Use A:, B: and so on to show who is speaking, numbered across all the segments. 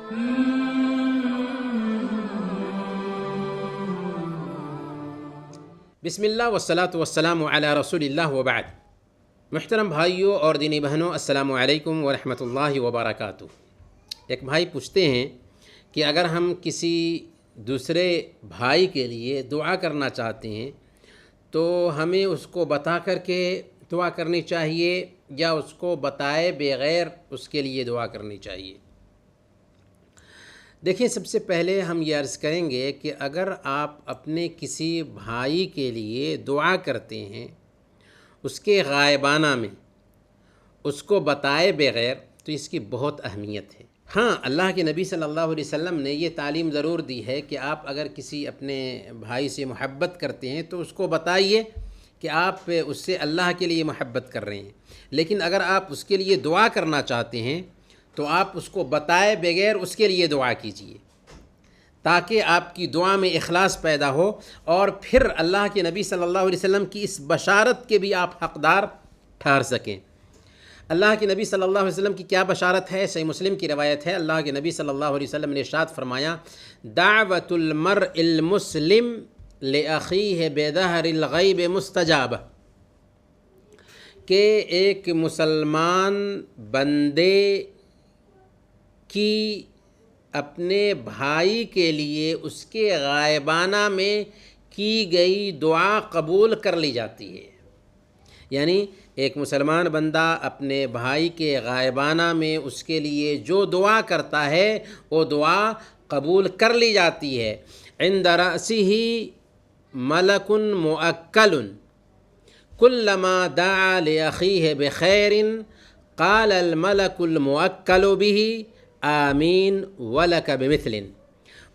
A: بسم اللہ والصلاة والسلام علی رسول اللہ وبعد۔ محترم بھائیوں اور دینی بہنوں، السلام علیکم ورحمۃ اللہ وبرکاتہ۔ ایک بھائی پوچھتے ہیں کہ اگر ہم کسی دوسرے بھائی کے لیے دعا کرنا چاہتے ہیں تو ہمیں اس کو بتا کر کے دعا کرنی چاہیے یا اس کو بتائے بغیر اس کے لیے دعا کرنی چاہیے؟ دیکھیں، سب سے پہلے ہم یہ عرض کریں گے کہ اگر آپ اپنے کسی بھائی کے لیے دعا کرتے ہیں اس کے غائبانہ میں، اس کو بتائے بغیر، تو اس کی بہت اہمیت ہے۔ ہاں، اللہ کے نبی صلی اللہ علیہ وسلم نے یہ تعلیم ضرور دی ہے کہ آپ اگر کسی اپنے بھائی سے محبت کرتے ہیں تو اس کو بتائیے کہ آپ اس سے اللہ کے لیے محبت کر رہے ہیں، لیکن اگر آپ اس کے لیے دعا کرنا چاہتے ہیں تو آپ اس کو بتائے بغیر اس کے لیے دعا کیجیے، تاکہ آپ کی دعا میں اخلاص پیدا ہو، اور پھر اللہ کے نبی صلی اللہ علیہ وسلم کی اس بشارت کے بھی آپ حقدار ٹھہر سکیں۔ اللہ کے نبی صلی اللہ علیہ وسلم کی کیا بشارت ہے؟ صحیح مسلم کی روایت ہے، اللہ کے نبی صلی اللہ علیہ وسلم نے ارشاد فرمایا، دعوت المرء المسلم لأخیہ بظہر الغیب مستجابہ، کہ ایک مسلمان بندے کی اپنے بھائی کے لیے اس کے غائبانہ میں کی گئی دعا قبول کر لی جاتی ہے۔ یعنی ایک مسلمان بندہ اپنے بھائی کے غائبانہ میں اس کے لیے جو دعا کرتا ہے وہ دعا قبول کر لی جاتی ہے۔ عند رأسہ ملک مؤکل کلما دعا لأخیہ بخیر قال الملک المؤکل بہ آمین ولک بمثل۔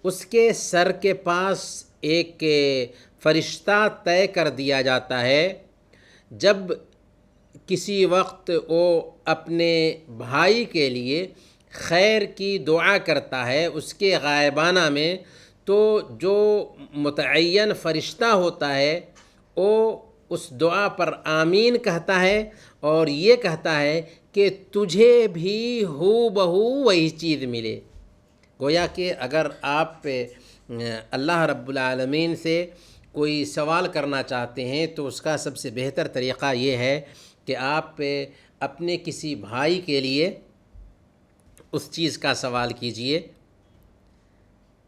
A: اس کے سر کے پاس ایک فرشتہ طے کر دیا جاتا ہے، جب کسی وقت وہ اپنے بھائی کے لیے خیر کی دعا کرتا ہے اس کے غائبانہ میں، تو جو متعین فرشتہ ہوتا ہے وہ اس دعا پر آمین کہتا ہے اور یہ کہتا ہے کہ تجھے بھی ہو بہو وہی چیز ملے۔ گویا کہ اگر آپ اللہ رب العالمین سے کوئی سوال کرنا چاہتے ہیں تو اس کا سب سے بہتر طریقہ یہ ہے کہ آپ اپنے کسی بھائی کے لیے اس چیز کا سوال کیجئے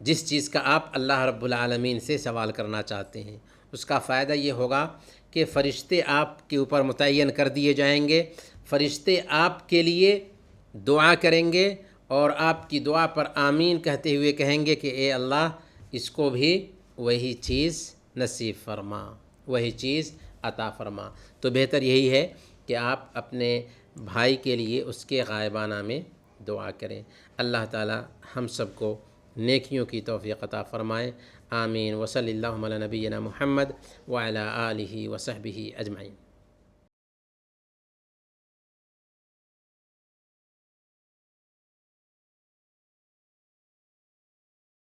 A: جس چیز کا آپ اللہ رب العالمین سے سوال کرنا چاہتے ہیں۔ اس کا فائدہ یہ ہوگا کہ فرشتے آپ کے اوپر متعین کر دیے جائیں گے، فرشتے آپ کے لیے دعا کریں گے اور آپ کی دعا پر آمین کہتے ہوئے کہیں گے کہ اے اللہ اس کو بھی وہی چیز نصیب فرما، وہی چیز عطا فرما۔ تو بہتر یہی ہے کہ آپ اپنے بھائی کے لیے اس کے غائبانہ میں دعا کریں۔ اللہ تعالی ہم سب کو نیکیوں کی توفیق عطا فرمائے، آمین۔ وصلی اللہ علی نبینا محمد وعلی آلہ وصحبہ اجمعین۔